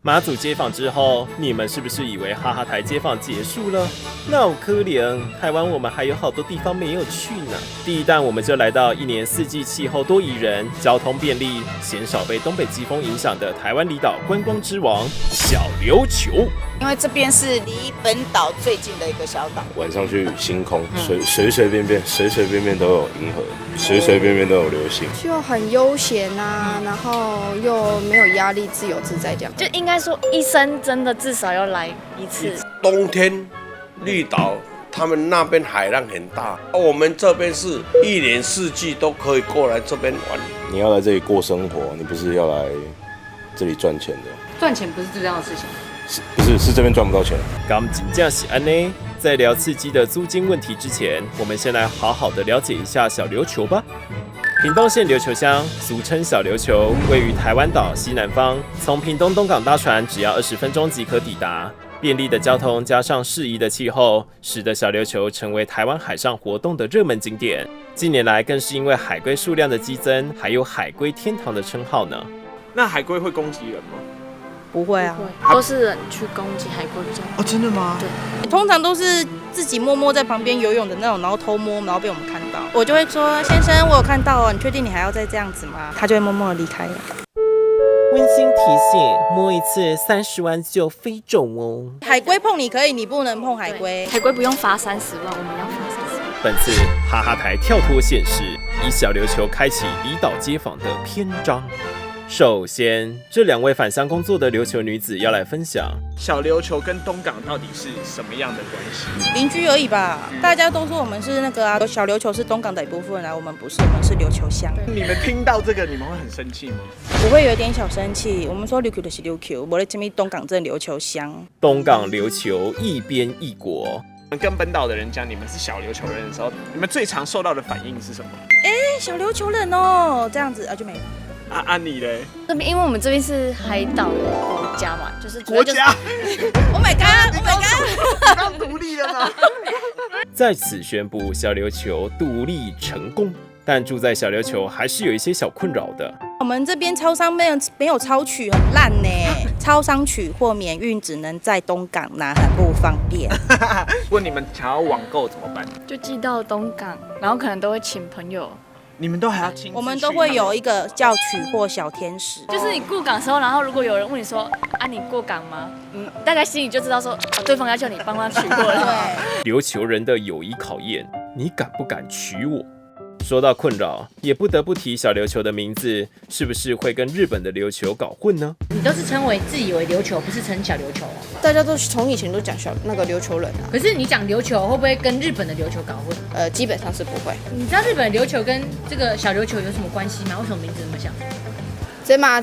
马祖街访之后，你们是不是以为哈哈台街访结束了？那好可怜，台湾我们还有好多地方没有去呢。第一站我们就来到一年四季气候多宜人、交通便利、鲜少被东北季风影响的台湾离岛观光之王小琉球。因为这边是离本岛最近的一个小岛。晚上去星空，随随便便都有银河，随随便便都有流星，就很悠闲啊，然后又没有压力，自由自在这样。就应该说一生真的至少要来一次。冬天绿岛他们那边海浪很大，我们这边是一年四季都可以过来这边玩。你要来这里过生活，你不是要来这里赚钱的。赚钱不是最重要的事情。是这边赚不到钱。刚真正是安呢。在聊刺激的租金问题之前，我们先来好好的了解一下小琉球吧。屏东县琉球乡，俗称小琉球，位于台湾岛西南方，从屏东东港搭船只要20分钟即可抵达。便利的交通加上适宜的气候，使得小琉球成为台湾海上活动的热门景点。近年来更是因为海龟数量的激增，还有海龟天堂的称号呢。那海龟会攻击人吗？不会啊，都是人去攻击海龟比较多。哦，真的吗？对，通常都是自己默默在旁边游泳的那种，然后偷摸，然后被我们看到。我就会说：“先生，我有看到哦，你确定你还要再这样子吗？”他就会默默的离开了。温馨提醒：摸一次30万就飞走哦。海龟碰你可以，你不能碰海龟。海龟不用罚30万，我们要罚30万。本次哈哈台跳脱现实，以小琉球开启离岛街访的篇章。首先，这2位返乡工作的琉球女子要来分享小琉球跟东港到底是什么样的关系？邻居而已吧，大家都说我们是那个啊，小琉球是东港的一部分啊，我们不是，我们是琉球乡。你们听到这个，你们会很生气吗？我会有点小生气。我们说琉球就是琉球，我在这边东港镇琉球乡。东港琉球一边一国。跟本岛的人讲你们是小琉球人的时候，你们最常受到的反应是什么？小琉球人哦，这样子啊就没了。你嘞？这边因为我们这边是海岛的国家嘛，就是国家。Oh my god！Oh my god！ 刚独立了吗？在此宣布小琉球独立成功，但住在小琉球还是有一些小困扰的。我们这边超商没有超取，很烂呢。超商取货免运只能在东港拿，很不方便。如果你们想要网购怎么办？就寄到东港，然后可能都会请朋友。你们都还要亲自去？我们都会有一个叫取货小天使，就是你过港的时候，然后如果有人问你说你过港吗？大概心里就知道说对方要叫你帮他取货了。琉球人的友谊考验，你敢不敢娶我？说到困扰，也不得不提小琉球的名字，是不是会跟日本的琉球搞混呢？你都是称为自以为琉球，不是称小琉球哦。大家都从以前都讲那个琉球人啊，可是你讲琉球会不会跟日本的琉球搞混？基本上是不会。你知道日本的琉球跟这个小琉球有什么关系吗？为什么名字这么像？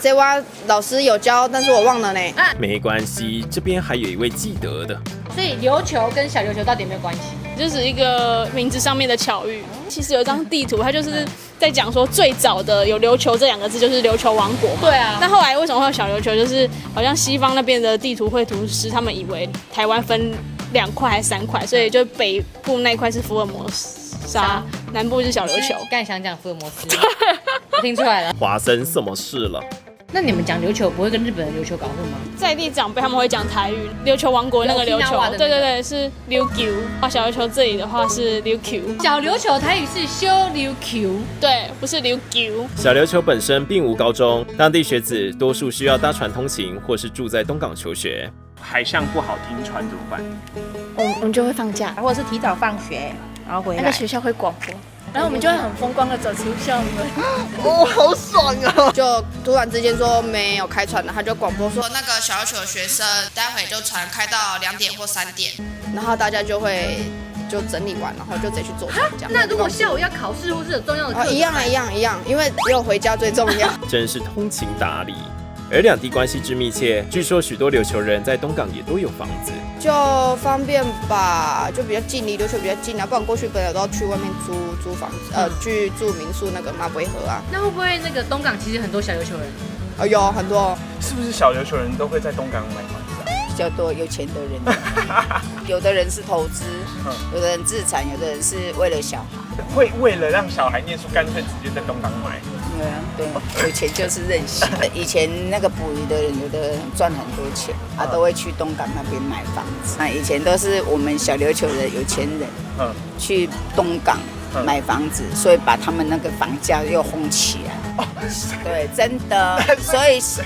这我老师有教，但是我忘了呢。没关系，这边还有一位记得的。所以琉球跟小琉球到底有没有关系？就是一个名字上面的巧遇。其实有一张地图，它就是在讲说最早的有琉球这2个字就是琉球王国嘛。对啊。那后来为什么会有小琉球？就是好像西方那边的地图绘图师他们以为台湾分2块还是3块，所以就北部那一块是福尔摩沙，南部是小琉球。刚才想讲福尔摩斯，我听出来了。发生什么事了？那你们讲琉球不会跟日本的琉球搞混吗？在地长辈他们会讲台语，琉球王国那个琉球，对，是琉球。小琉球这里的话是琉球。小琉球台语是修琉球，对，不是琉球。小琉球本身并无高中，当地学子多数需要搭船通勤，或是住在东港求学。海象不好停船怎么办？我们就会放假，或者是提早放学，然后回来。那个学校会广播。然后我们就会很风光的走出校门，好爽啊！就突然之间说没有开船了，他就广播说那个小琉球的学生待会就船开到2点或3点，然后大家就整理完，然后就直接去坐船这样。那如果下午要考试或是有重要的课，一样，因为只有回家最重要。真是通情达理。而两地关系之密切，据说许多琉球人在东港也都有房子，就方便吧，就比较近，离琉球比较近啊，不然过去本来都要去外面租房子，去住民宿那个马尾河啊。那会不会那个东港其实很多小琉球人？有很多。是不是小琉球人都会在东港买房子？比较多有钱的人，有的人是投资，有的人自产，有的人是为了小孩。会为了让小孩念书，干脆直接在东港买。对啊，对，有钱就是任性。以前那个捕鱼的人，有的人赚很多钱啊，都会去东港那边买房子。那以前都是我们小琉球的有钱人，去东港买房子，所以把他们那个房价又轰起来。对，真的。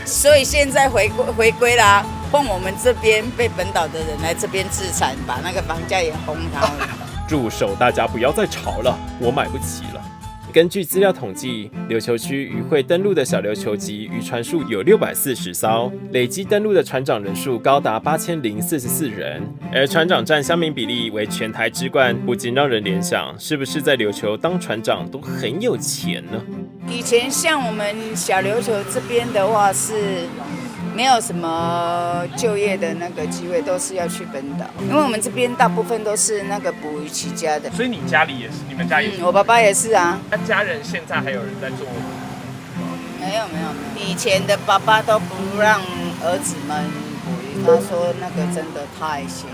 所以现在回归啦，换我们这边被本岛的人来这边自产，把那个房价也轰高了。住手！大家不要再吵了，我买不起了。根据资料统计，琉球区渔会登陆的小琉球籍渔船数有640艘，累计登陆的船长人数高达8044人，而船长占乡民比例为全台之冠，不禁让人联想，是不是在琉球当船长都很有钱呢？以前像我们小琉球这边的话是没有什么就业的那个机会，都是要去本岛，因为我们这边大部分都是那个捕鱼起家的。所以你家里也是，你们家也是？我爸爸也是啊。那家人现在还有人在做？没有。以前的爸爸都不让儿子们捕鱼，他说那个真的太辛苦。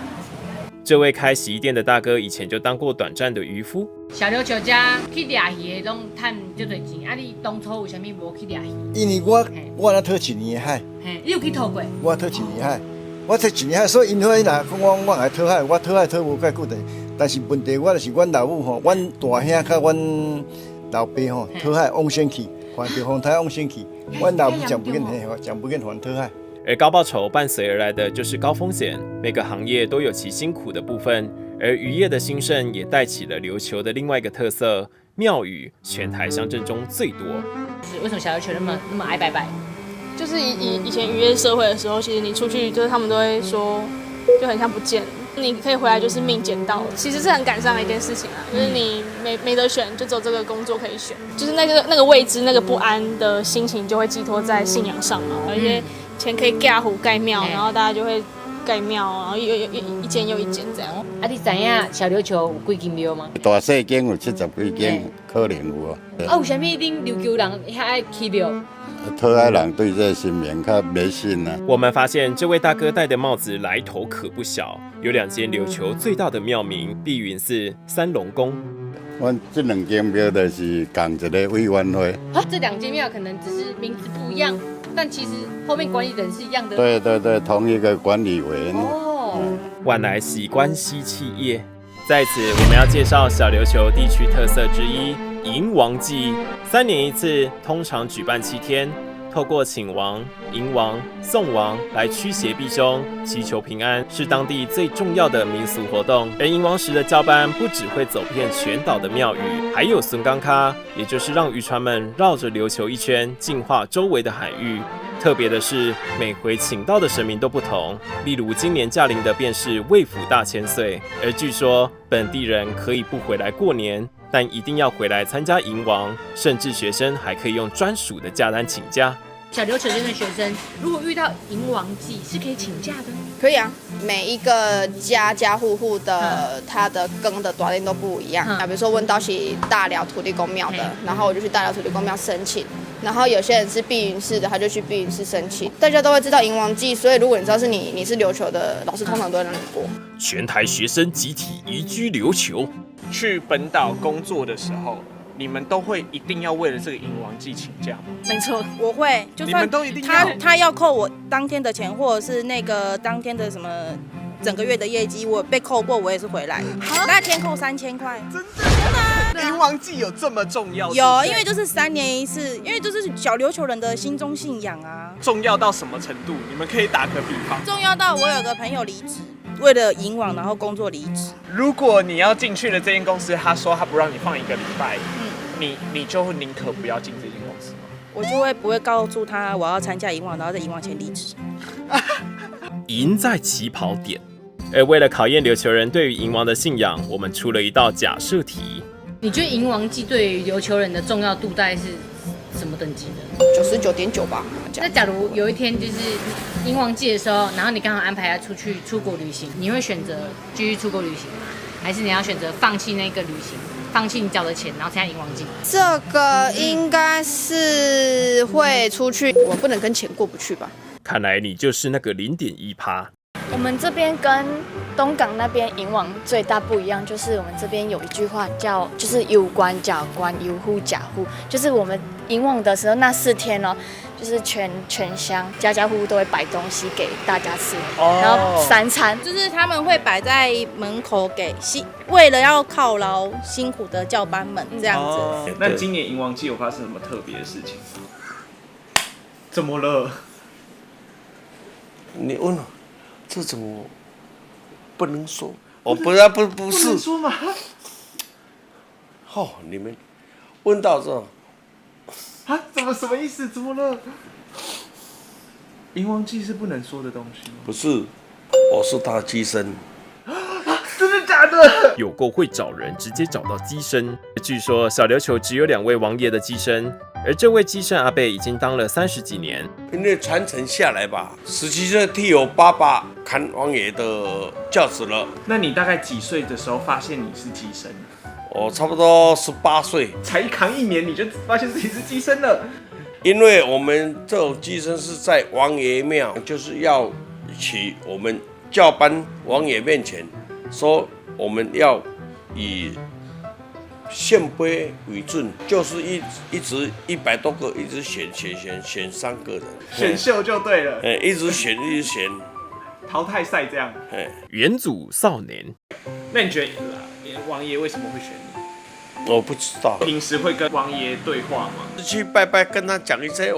这位开洗衣店的大哥以前就当过短暂的渔夫。小琉球遮去掠鱼的，拢赚足多钱。啊，你当初为什么无去掠鱼？因为我那讨一年的海。嘿，你有去讨过？我讨一年海，我讨一年海，所以因为若讲我来讨海，我讨海讨无介固定。但是问题我就是阮老母吼，阮大兄甲阮老爸吼讨海往先去，看到风台往先去，阮老母讲不跟还讨海。而高报酬伴随而来的就是高风险，每个行业都有其辛苦的部分，而渔业的兴盛也带起了琉球的另外一个特色——庙宇，全台乡镇中最多。就是为什么小琉球那么爱拜拜？就是以前渔业社会的时候，其实你出去就是他们都会说，就很像不见了。你可以回来就是命捡到，其实是很感伤的一件事情啊。就是你没得选，就只有这个工作可以选，就是那个未知、那个不安的心情就会寄托在信仰上嘛。而且钱可以盖湖盖庙，然后大家就会盖庙，然后一间又一间这样。啊，你知影小琉球有几间庙吗？大细间有70几间，可能有啊。啊，为什么恁琉球人遐爱去庙？讨海人对这神明较迷信啊。我们发现这位大哥戴的帽子来头可不小，有2间琉球最大的庙名碧云寺、三龙宫。阮这2间庙就是同一个委员会。啊，这2间庙可能只是名字不一样，但其实后面管理人是一样的。对，同一个管理员。哦，原来是关系企业。在此，我们要介绍小琉球地区特色之一——迎王祭。3年1次，通常举办7天，透过请王、迎王、送王来驱邪避凶、祈求平安，是当地最重要的民俗活动。而迎王时的交班不只会走遍全岛的庙宇，还有孙冈卡，也就是让渔船们绕着琉球一圈，净化周围的海域。特别的是，每回请到的神明都不同，例如今年驾临的便是卫府大千岁，而据说本地人可以不回来过年，但一定要回来参加迎王，甚至学生还可以用专属的假单请假。小琉球这边的学生，如果遇到迎王祭，是可以请假的。可以啊，每一个家户的他的耕的短链都不一样。比如说问到是大寮土地公庙的，然后我就去大寮土地公庙申请。然后有些人是碧云寺的，他就去碧云寺申请。大家都会知道迎王祭，所以如果你知道是你是琉球的，老师通常都会让你过。全台学生集体移居琉球，去本岛工作的时候，你们都会一定要为了这个迎王祭请假吗？没错，我会，就算你们都一定要他要扣我当天的钱，或者是那个当天的什么整个月的业绩，我被扣过，我也是回来。那天扣3000块，真的迎王祭有这么重要？有，因为就是3年1次，因为就是小琉球人的心中信仰啊。重要到什么程度？你们可以打个比方。重要到我有个朋友离职，为了迎王然后工作离职。如果你要进去的这间公司，他说他不让你放1个礼拜，你就宁可不要进这间公司吗？我就会不会告诉他我要参加迎王，然后在迎王前离职。赢在起跑点。而为了考验琉球人对于迎王的信仰，我们出了一道假设题。你觉得迎王祭对于琉球人的重要度大概是什么等级的？99.9吧。那假如有一天就是迎王祭的时候，然后你刚好安排要出国旅行，你会选择继续出国旅行吗？还是你要选择放弃那个旅行，放弃你缴的钱，然后参加迎王祭？这个应该是会出去，我不能跟钱过不去吧？看来你就是那个0.1%。我们这边跟东港那边迎王最大不一样，就是我们这边有一句话叫，就是有官假官，有户假户，就是我们迎王的时候那4天哦，就是全乡家家户户都会摆东西给大家吃，然后3餐，就是他们会摆在门口给为了要犒劳辛苦的教班们这样子。那今年迎王祭有发生什么特别的事情？怎么了？你问了，这怎么不能说？哦，不是，不是。不能说吗？哦，你们问到这种啊？什么意思？怎么了？迎王祭是不能说的东西吗？不是，我是他机身。真的假的？有够会找人，直接找到机身。据说小琉球只有2位王爷的机身，而这位机身阿伯已经当了30几年。因为传承下来吧，17岁替我爸爸看王爷的轿子了。那你大概几岁的时候发现你是机身？我差不多18岁，才扛1年你就发现自己是机身了。因为我们这种机身是在王爷庙，就是要去我们教班王爷面前说我们要以献杯为准，就是一直100多个，一直选3个人，选秀就对了。一直选，淘汰赛这样。元祖少年，那你觉得王爷为什么会选你？我不知道。平时会跟王爷对话吗？去拜拜，跟他讲一些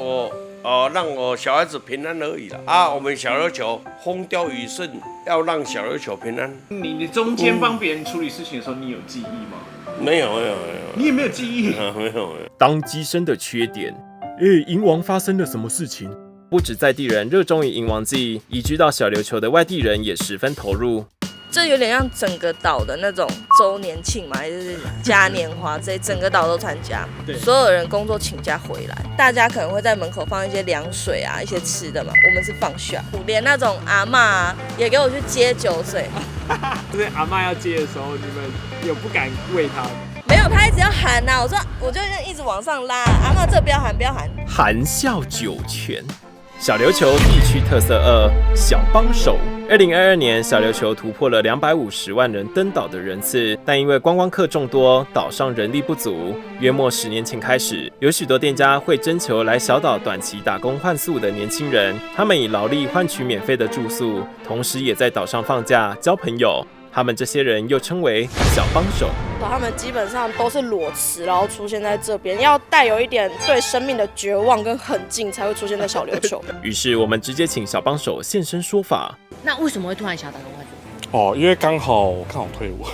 让我小孩子平安而已了啊！我们小琉球风调雨顺，要让小琉球平安。你中间帮别人处理事情的时候，你有记忆吗？没有，你也没有记忆。没有。当机身的缺点，迎王发生了什么事情？不止在地人热衷于迎王祭，移居到小琉球的外地人也十分投入。这有点像整个岛的那种周年庆嘛，还是嘉年华这整个岛都参加，所有人工作请假回来，大家可能会在门口放一些凉水啊，一些吃的嘛。我们是放下，连那种阿嬷啊也给我去接酒水。就是阿嬷要接的时候，你们有不敢喂她？没有，他一直要喊呐、我就一直往上拉，阿嬷这不要喊，不要喊。含笑九泉。小琉球地区特色2：小帮手。2022年，小琉球突破了250万人登岛的人次，但因为观光客众多，岛上人力不足。约莫10年前开始，有许多店家会征求来小岛短期打工换宿的年轻人，他们以劳力换取免费的住宿，同时也在岛上放假交朋友。他们这些人又称为小帮手。他们基本上都是裸辞，然后出现在这边，要带有一点对生命的绝望跟狠劲，才会出现在小琉球。于是我们直接请小帮手现身说法。那为什么会突然想打工换宿？哦，因为刚好退伍。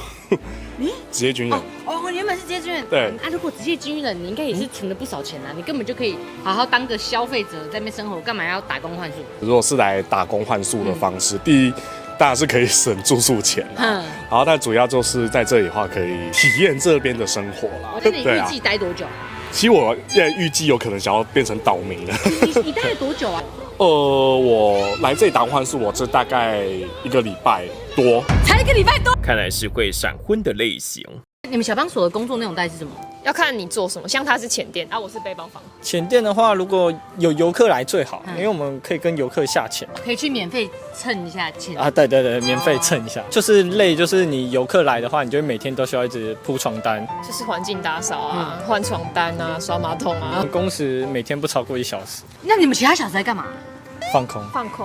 职业军人。哦，原本是职业军人。对。如果职业军人，你应该也是存了不少钱啊，你根本就可以好好当个消费者在那边生活，干嘛要打工换宿？如果是来打工换宿的方式，第一当然是可以省住宿钱然后但主要就是在这里的话，可以体验这边的生活啦。那你预计待多久？其实我预计有可能想要变成岛民了。你待了多久啊？我来这里打工换宿，我这大概1个礼拜多。才1个礼拜多？看来是会闪婚的类型。你们小帮手的工作内容大概是什么？要看你做什么，像他是前店，我是背包房。前店的话，如果有游客来最好，因为我们可以跟游客下钱，可以去免费蹭一下钱啊。对，免费蹭一下，就是累，就是你游客来的话，你就会每天都需要一直铺床单，就是环境打扫啊，换床单啊，刷马桶啊。工时每天不超过1小时。那你们其他小时在干嘛？放空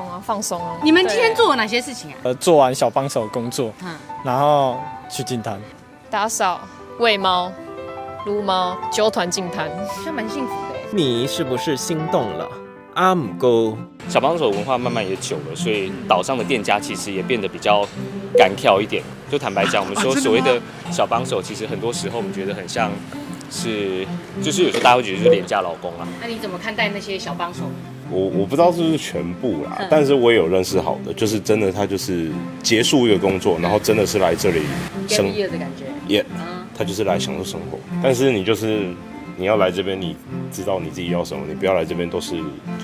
啊，放松啊。你们今天做了哪些事情啊？做完小帮手工作，然后去净滩打扫、喂猫、撸猫、揪团净滩，好像蛮幸福的。你是不是心动了？阿姆哥，小帮手文化慢慢也久了，所以岛上的店家其实也变得比较敢跳一点。就坦白讲，我们说所谓的小帮手，其实很多时候我们觉得很像是，就是有时候大家会觉得就是廉价劳工啦。那你怎么看待那些小帮手？我不知道是不是全部啦，但是我也有认识好的，就是真的他就是结束一个工作，然后真的是来这里生业的感觉，他就是来享受生活。但是你要来这边，你知道你自己要什么，你不要来这边都是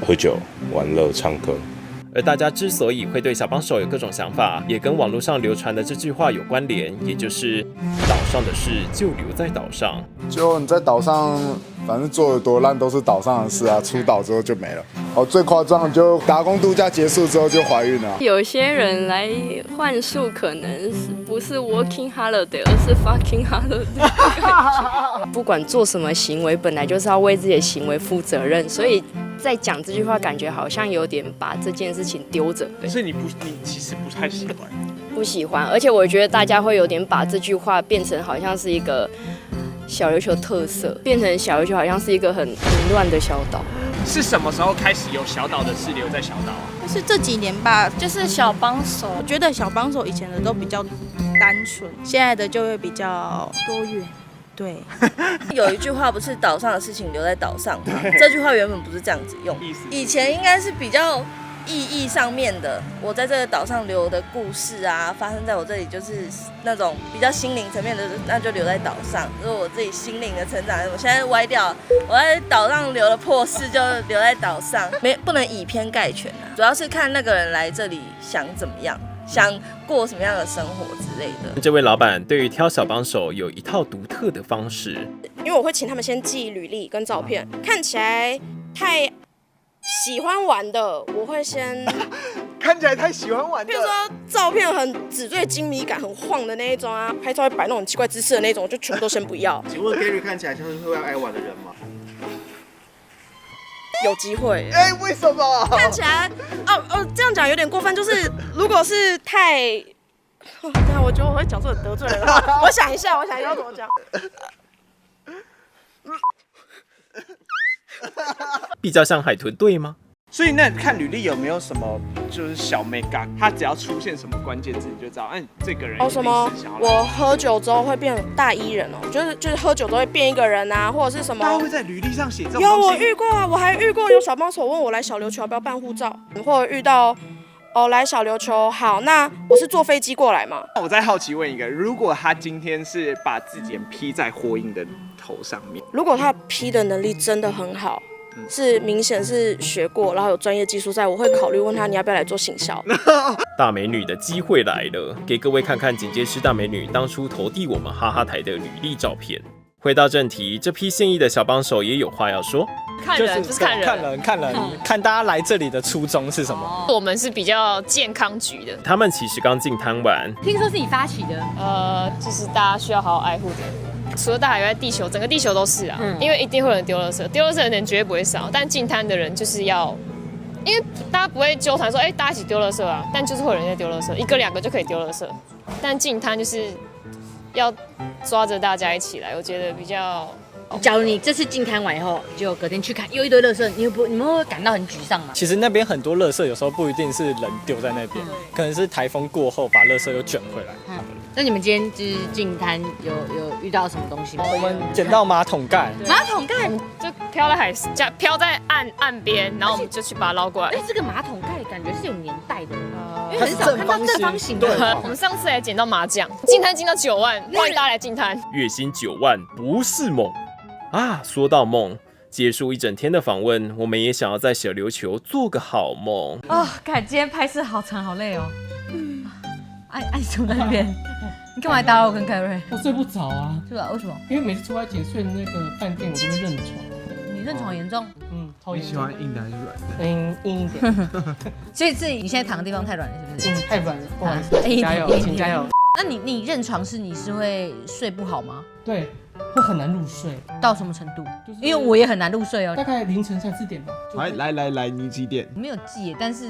喝酒、玩乐、唱歌。而大家之所以会对小帮手有各种想法，也跟网络上流传的这句话有关联，也就是岛上的事就留在岛上。就你在岛上反正做的多烂都是岛上的事啊，出岛之后就没了。哦，最夸张的就打工度假结束之后就怀孕了。有些人来换宿可能不是 working holiday， 而是 fucking holiday。不管做什么行为，本来就是要为自己的行为负责任，所以在讲这句话，感觉好像有点把这件事情丢着。所以你其实不太喜欢。不喜欢，而且我觉得大家会有点把这句话变成好像是一个小琉球特色，变成小琉球好像是一个很凌乱的小岛。是什么时候开始有小岛的是留在小岛啊？是这几年吧，就是小帮手。我觉得小帮手以前的都比较单纯，现在的就会比较多元。对，有一句话不是岛上的事情留在岛上吗？这句话原本不是这样子用，以前应该是比较意义上面的，我在这个岛上留的故事啊，发生在我这里就是那种比较心灵层面的，那就留在岛上。就是我自己心灵的成长，我现在歪掉，我在岛上留的破事就留在岛上，不能以偏概全啊。主要是看那个人来这里想怎么样，想过什么样的生活之类的。这位老板对于挑小帮手有一套独特的方式，因为我会请他们先寄履历跟照片，看起来太喜欢玩的，我会先看起来太喜欢玩的，比如说照片很纸醉金迷感很晃的那一种啊，拍照会摆那种奇怪姿势的那种，就全部都先不要。请问 Gary 看起来像是会爱玩的人吗？有机会。为什么？看起来这样讲有点过分，就是如果是太，等下我觉得我会讲错得罪人了。我想一下要怎么讲。比较像海豚队吗？所以那看履历有没有什么就是小妹嘎，他只要出现什么关键字你就知道，这个人什么？我喝酒之后会变大衣人哦，就是喝酒都会变一个人啊，或者是什么？他会在履历上写这种有我遇过啊，我还遇过有小帮手问我来小琉球要不要办护照，或者遇到来小琉球好，那我是坐飞机过来嘛？我再好奇问一个，如果他今天是把自己披在火影的头上面，如果他披的能力真的很好，是明显是学过，然后有专业技术在，我会考虑问他你要不要来做行销。大美女的机会来了，给各位看看警戒师大美女当初投递我们哈哈台的履历照片。回到正题，这批现役的小帮手也有话要说。看人不是看人，看大家来这里的初衷是什么？我们是比较健康局的。他们其实刚进滩玩，听说是你发起的。就是大家需要好好爱护的。除了大海以外，地球整个地球都是啊，因为一定会有人丢垃圾，丢垃圾的人绝对不会少，但进滩的人就是要，因为大家不会纠缠说，大家一起丢垃圾啊，但就是会有人在丢垃圾，一个两个就可以丢垃圾，但进滩就是要抓着大家一起来，我觉得比较。假如你这次进滩完以后，就隔天去看又一堆垃圾，你们会感到很沮丧吗？其实那边很多垃圾有时候不一定是人丢在那边，可能是台风过后把垃圾又卷回来。那你们今天就是进滩有遇到什么东西吗？我们捡到马桶盖，马桶盖就飘在飘在岸边，然后我们就去把它捞过来。这个马桶盖感觉是有年代的，因为很少看到正方形的。我们上次还捡到麻将，进滩进到9万，欢迎大家来进滩。月薪9万不是梦啊！说到梦，结束一整天的访问，我们也想要在小琉球做个好梦。看今天拍摄好长好累哦。你坐在那边，你干嘛打扰我跟凯瑞？我睡不着啊。是吧？为什么？因为每次出来姐睡的那个饭店，我都会认床。你认床严重？超严重。你喜欢硬的还是软的？硬一点。所以你现在躺的地方太软了，是不是？太软了，不好意思。加油，请加油。那你认床你是会睡不好吗？对。会很难入睡，到什么程度？因为我也很难入睡哦，大概凌晨3、4点吧。来，你几点？没有记，但是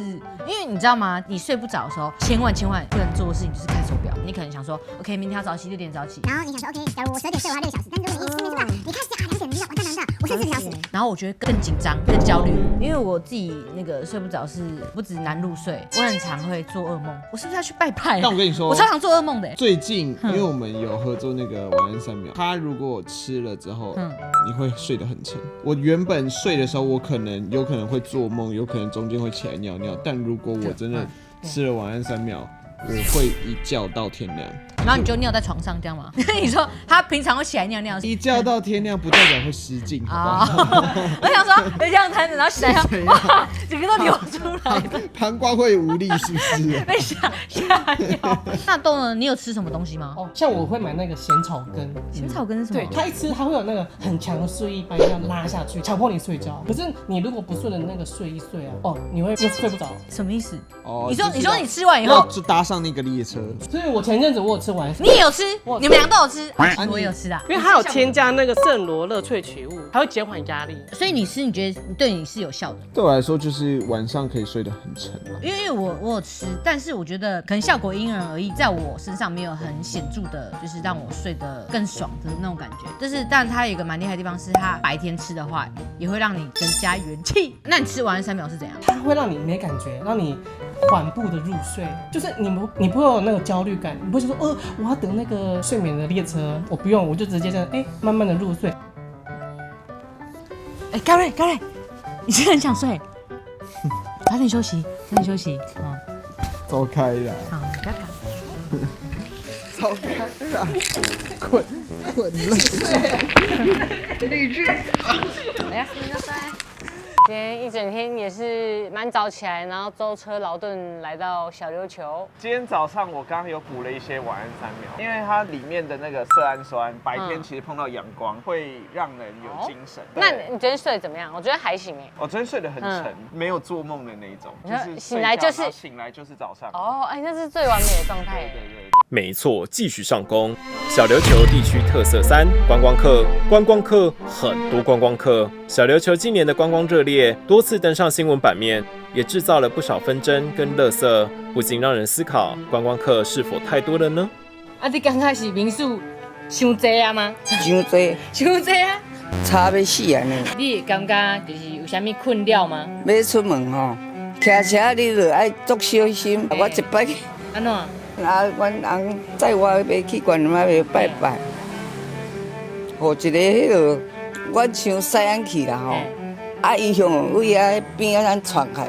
因为你知道吗？你睡不着的时候，千万不能做的事情就是看手表。你可能想说 ，OK， 明天要早起，6点早起。然后你想说 ，OK， 假如我12点睡，我还6个小时。但如果你睡不着，你看2点，你就完蛋，我睡4个小时。然后我觉得更紧张、更焦虑，因为我自己那个睡不着是不止难入睡，我很常会做噩梦。我是不是要去拜拜？但我跟你说，我超常做噩梦的。最近因为我们有合作那个晚安3秒，他如果吃了之后，你会睡得很沉。我原本睡的时候，我有可能会做梦，有可能中间会起来尿尿。但如果我真的吃了晚安3秒，我会一觉到天亮。然后你就尿在床上这样吗？你说他平常会起来尿尿，一觉到天亮不代表会失禁啊！我想说就这样摊着，然后起来哇，整个都流出来了，膀胱会无力是不是？被吓尿。那豆呢？你有吃什么东西吗？哦，像我会买那个咸草根。咸草根是什么？对，它一吃它会有那个很强的睡意把你这样拉下去，强迫你睡觉。可是你如果不顺着那个睡一睡啊，哦，你会又睡不着。什么意思？哦，你说你吃完以后就搭上那个列车。所以我前阵子我有吃完，你也有吃，你们俩都有吃，我也有吃啊，因为它有添加那个圣罗勒萃取物，它会减缓压力。所以你吃，你觉得对你是有效的？对我来说，就是晚上可以睡得很沉啊。因为我有吃，但是我觉得可能效果因人而异，在我身上没有很显著的，就是让我睡得更爽的那种感觉。但它有一个蛮厉害的地方是，它白天吃的话，也会让你增加元气。那你吃完3秒是怎样？它会让你没感觉，让你缓步的入睡，就是你不会有那个焦虑感，你不会说我要等那个睡眠的列车，我不用，我就直接这样慢慢的入睡。高瑞，你是很想睡？早点休息，走开啦！好，不要卡。走开啦！滚了！励志。来呀，你拜。今天一整天也是蛮早起来，然后舟车劳顿来到小琉球。今天早上我刚刚有补了一些晚安3秒，因为它里面的那个色氨酸，白天其实碰到阳光会让人有精神。那你昨天睡得怎么样？我觉得还行哎。我昨天睡得很沉，没有做梦的那一种，就是醒来就是早上。哦，那是最完美的状态。对。没错，继续上工。小琉球地区特色3：观光客，很多观光客。小琉球今年的观光热烈，多次登上新闻版面，也制造了不少纷争跟垃圾，不禁让人思考，观光客是否太多了呢？你刚开始民宿伤济啊吗？伤济啊，差要死啊呢！你感觉就是有啥物困扰吗？要出门吼，骑车你就爱足小心。我一摆安怎？阮翁载我要去关妈要拜拜，互一个迄个，阮像西安去啦吼，伊向位啊边啊咱传开，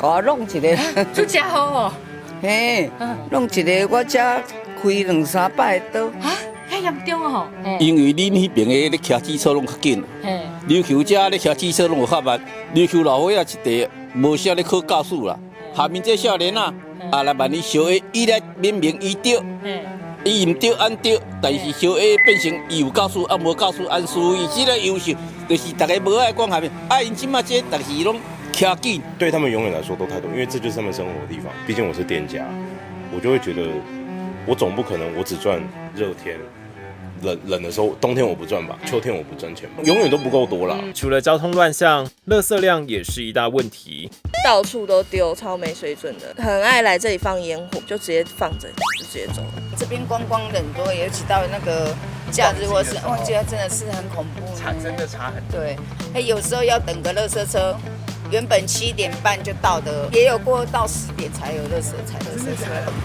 甲我弄一个。出车祸哦？嘿，弄一个我才开2、3摆刀。太严重哦！因为恁迄边的咧骑机车拢较紧，琉球遮咧骑机车拢有较慢，琉球老伙仔一地无啥咧考教书啦。下面这少年啊，来万一小 A 伊咧明明伊对，伊唔对按对，但是小 A 变成伊有教书，无教书按输，伊即个优秀，就是大家无爱讲下面，因即马这，但是伊拢骑紧。对他们永远来说都太多，因为这就是他们生活的地方。毕竟我是店家，我就会觉得，我总不可能我只赚热天。冷的时候，冬天我不赚吧，秋天我不赚钱吧，永远都不够多啦。除了交通乱象，垃圾量也是一大问题，到处都丢，超没水准的，很爱来这里放烟火，就直接放着就直接走了。这边观光人多，尤其到那个假日或是旺季，真的是很恐怖，真的差很多。对，有时候要等个垃圾车。原本7点半就到的，也有过到10点才有垃圾车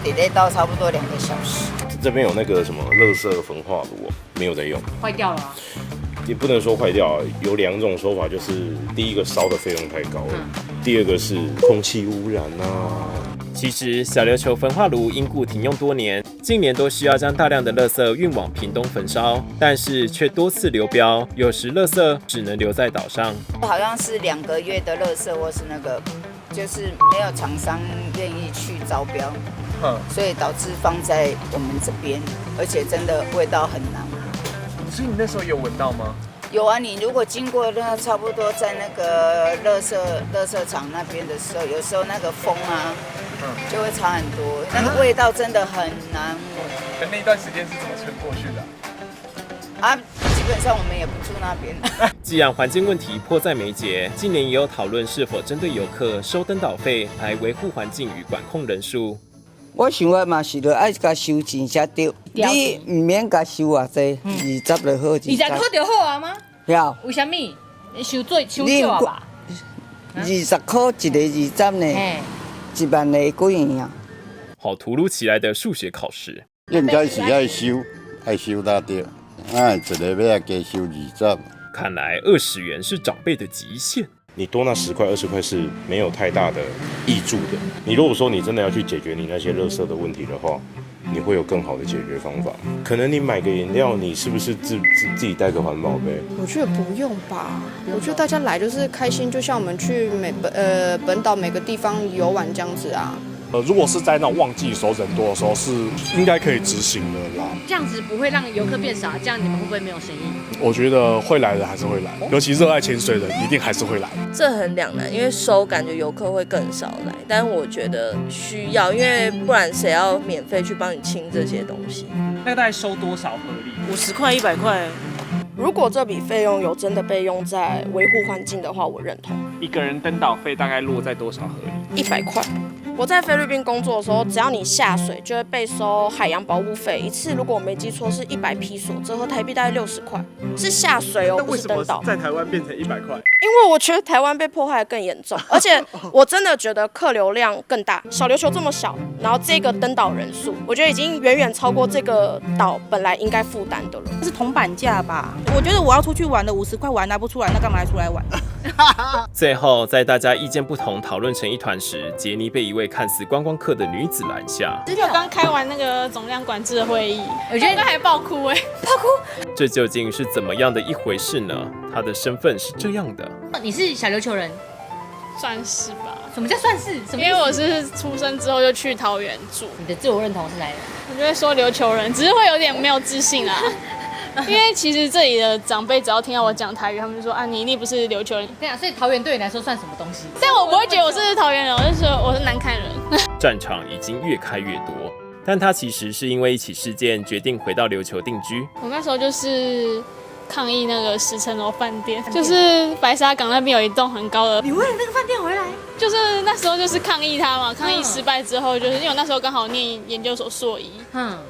，delay 到差不多2个小时。这边有那个什么垃圾焚化炉，没有在用，坏掉了啊。也不能说坏掉啊，有2种说法，就是第一个烧的费用太高了，第二个是空气污染啊。其实小琉球焚化炉因故停用多年，近年都需要将大量的垃圾运往屏东焚烧，但是却多次流标，有时垃圾只能留在岛上。好像是2个月的垃圾，或是那个就是没有厂商愿意去招标，所以导致放在我们这边，而且真的味道很难闻。所以你那时候有闻到吗？有啊，你如果经过那差不多在那个垃圾场那边的时候，有时候那个风啊，就会差很多，那个味道真的很难闻。那段时间是怎么撑过去的？基本上我们也不住那边。既然环境问题迫在眉睫，近年也有讨论是否针对游客收登岛费来维护环境与管控人数。我想我嘛是要甲收钱才对，你唔免甲收偌济，20就好。20块就好啊吗？呀？为什么？你收少吧？20块一个20呢，1万个几元啊？好突如其来的数学考试。应该是爱收到对，一个要加收20。看来20元是长辈的极限。你多那10块20块是没有太大的益助的。你如果说你真的要去解决你那些垃圾的问题的话，你会有更好的解决方法。可能你买个饮料，你是不是自己带个环保杯？我觉得不用吧，我觉得大家来就是开心，就像我们去本岛每个地方游玩这样子啊。如果是在那种旺季的时候人多的时候，是应该可以执行的啦。这样子不会让游客变少，这样你们会不会没有生意？我觉得会来的还是会来，尤其热爱潜水的一定还是会来。这很两难，因为收感觉游客会更少来，但我觉得需要，因为不然谁要免费去帮你清这些东西？那大概收多少合理？50块、100块。如果这笔费用有真的被用在维护环境的话，我认同。一个人登岛费大概落在多少合理？100块。我在菲律宾工作的时候，只要你下水就会被收海洋保护费，一次如果我没记错是100披索，折合台币大概60块，是下水哦，不是登岛。在台湾变成100块？因为我觉得台湾被破坏得更严重，而且我真的觉得客流量更大。小琉球这么小，然后这个登岛人数，我觉得已经远远超过这个岛本来应该负担的了。这是铜板价吧？我觉得我要出去玩的50块我还拿不出来，那干嘛还出来玩？最后，在大家意见不同、讨论成一团时，杰尼被一位看似观光客的女子拦下。因为我刚开完那个总量管制的会议，我觉得还爆哭爆哭。这究竟是怎么样的一回事呢？她的身份是这样的：你是小琉球人，算是吧？什么叫算是？因为我是出生之后就去桃园住。你的自我认同是哪里人？我就会说琉球人，只是会有点没有自信啦。因为其实这里的长辈只要听到我讲台语，他们就说啊，你一定不是琉球人。对啊，所以桃园对你来说算什么东西？但我不会觉得我是桃园人，我就说我是南崁人。战场已经越开越多，但他其实是因为一起事件决定回到琉球定居。我那时候就是抗议那个10层楼饭店，就是白沙港那边有一栋很高的。你为了那个饭店回来？就是那时候就是抗议它嘛，抗议失败之后，就是因为我那时候刚好念研究所硕一，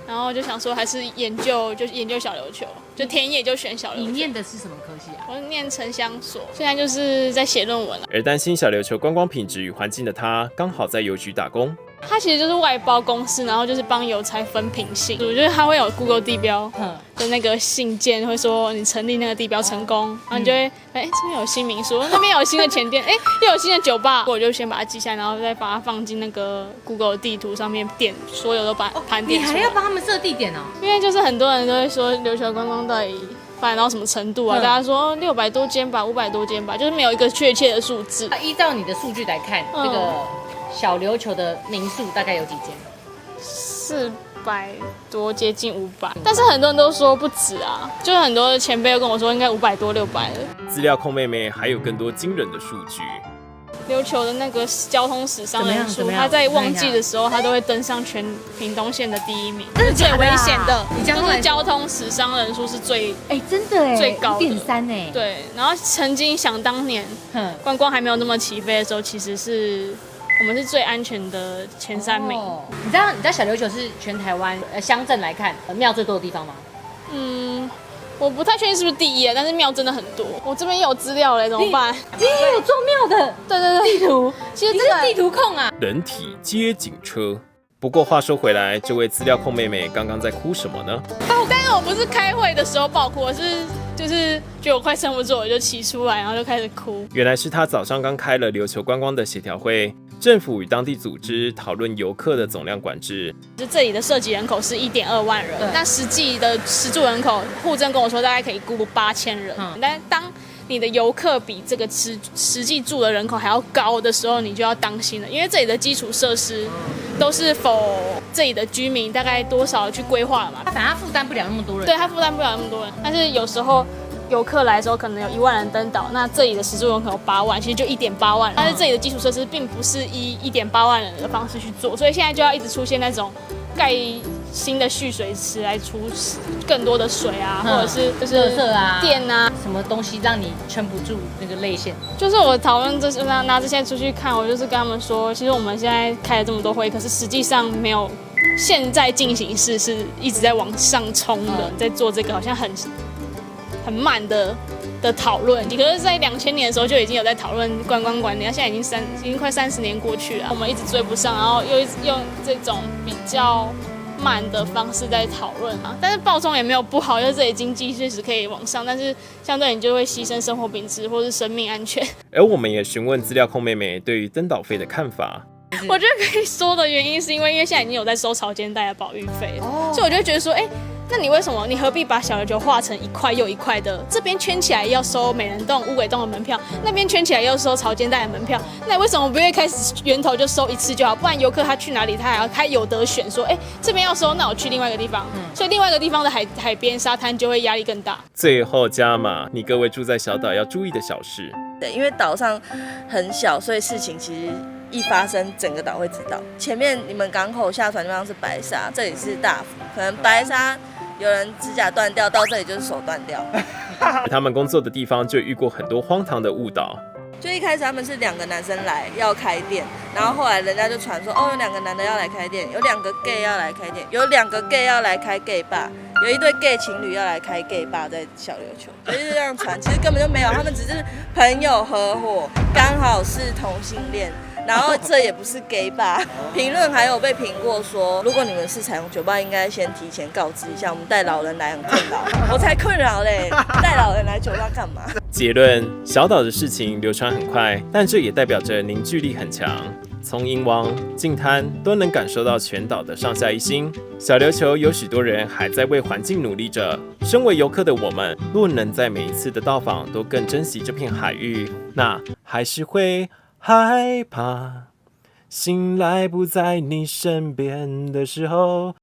然后就想说还是研究小琉球，就田野就选小琉球。你念的是什么科系啊？我念城乡所，现在就是在写论文了。而担心小琉球观光品质与环境的他，刚好在邮局打工。它其实就是外包公司，然后就是帮邮差分品性。我觉得它会有 Google 地标的那个信件，会说你成立那个地标成功，然后你就会这边有新民宿，那边有新的前店，又有新的酒吧，我就先把它记下来，然后再把它放进那个 Google 地图上面点，所有都把盘点出来。你还要帮他们设地点哦？因为就是很多人都会说琉球观光到底发展到什么程度啊？大家说600多间吧，500多间吧，就是没有一个确切的数字。依照你的数据来看，这个小琉球的民宿大概有几间？400多，接近500，但是很多人都说不止啊，就是很多前辈又跟我说应该500多600了。资料控妹妹还有更多惊人的数据。琉球的那个交通死伤人数，他在旺季的时候，他都会登上全屏东县的第1名，是最危险的。就是交通死伤人数是最真的最高的1.3对，然后曾经想当年观光还没有那么起飞的时候，其实是我们是最安全的前3名。你知道小琉球是全台湾乡镇来看庙最多的地方吗？我不太确定是不是第1，但是庙真的很多。我这边也有资料嘞，怎么办？你也有做庙的？对，地图。其实这是地图控啊。人体接警车。不过话说回来，这位资料控妹妹刚刚在哭什么呢？但是我不是开会的时候爆哭，我是就是觉得我快撑不住，我就骑出来，然后就开始哭。原来是她早上刚开了琉球观光的协调会，政府与当地组织讨论游客的总量管制。这里的涉及人口是1.2万人，那实际的实住人口，户政跟我说大概可以估8000人。但当你的游客比这个实际住的人口还要高的时候，你就要当心了，因为这里的基础设施都是否这里的居民大概多少去规划了嘛？反正他负担不了那么多人。对，他负担不了那么多人，但是有时候游客来的时候可能有1万人登岛，那这里的实住人口有8万，其实就1.8万人。但是这里的基础设施并不是以1.8万人的方式去做，所以现在就要一直出现那种盖新的蓄水池来储更多的水啊，或者是就是电啊，什么东西让你撑不住那个泪腺？就是我讨论这拿这些出去看，我就是跟他们说，其实我们现在开了这么多会，可是实际上没有现在进行式是一直在往上冲的，在做这个好像很慢的讨论。可是，在2000年的时候就已经有在讨论观光管理，现在已经快30年过去了，我们一直追不上，然后又一直用这种比较慢的方式在讨论啊。但是爆冲也没有不好，就是这里经济确实可以往上，但是相对你就会牺牲生活品质或是生命安全。而我们也询问资料控妹妹对于登岛费的看法。我觉得可以说的原因是因为现在已经有在收潮间带的保育费，所以我就觉得说，那你为什么你何必把小琉球划成一块又一块的？这边圈起来要收美人洞、乌尾洞的门票，那边圈起来要收潮间带的门票，那你为什么不会开始源头就收一次就好？不然游客他去哪里，他有得选说，这边要收，那我去另外一个地方，所以另外一个地方的海边沙滩就会压力更大。最后加码，你各位住在小岛要注意的小事。对，因为岛上很小，所以事情其实一发生，整个岛会知道。前面你们港口下船地方是白沙，这里是大福，可能白沙有人指甲断掉，到这里就是手断掉。他们工作的地方就遇过很多荒唐的误导。就一开始他们是2个男生来要开店，然后后来人家就传说，有2个男的要来开店，有2个 gay 要来开店，有2个 gay 要来开 gay bar， 有一对 gay 情侣要来开 gay bar 在小琉球，就是这样传，其实根本就没有，他们只是朋友合伙，刚好是同性恋。然后这也不是 gay bar， 评论还有被评过说，如果你们是彩虹酒吧，应该先提前告知一下，我们带老人来很困扰，我才困扰嘞，带老人来酒吧干嘛？结论：小岛的事情流传很快，但这也代表着凝聚力很强。从银王、净滩都能感受到全岛的上下一心。小琉球有许多人还在为环境努力着。身为游客的我们，若能在每一次的到访都更珍惜这片海域，那还是会害怕醒来不在你身边的时候。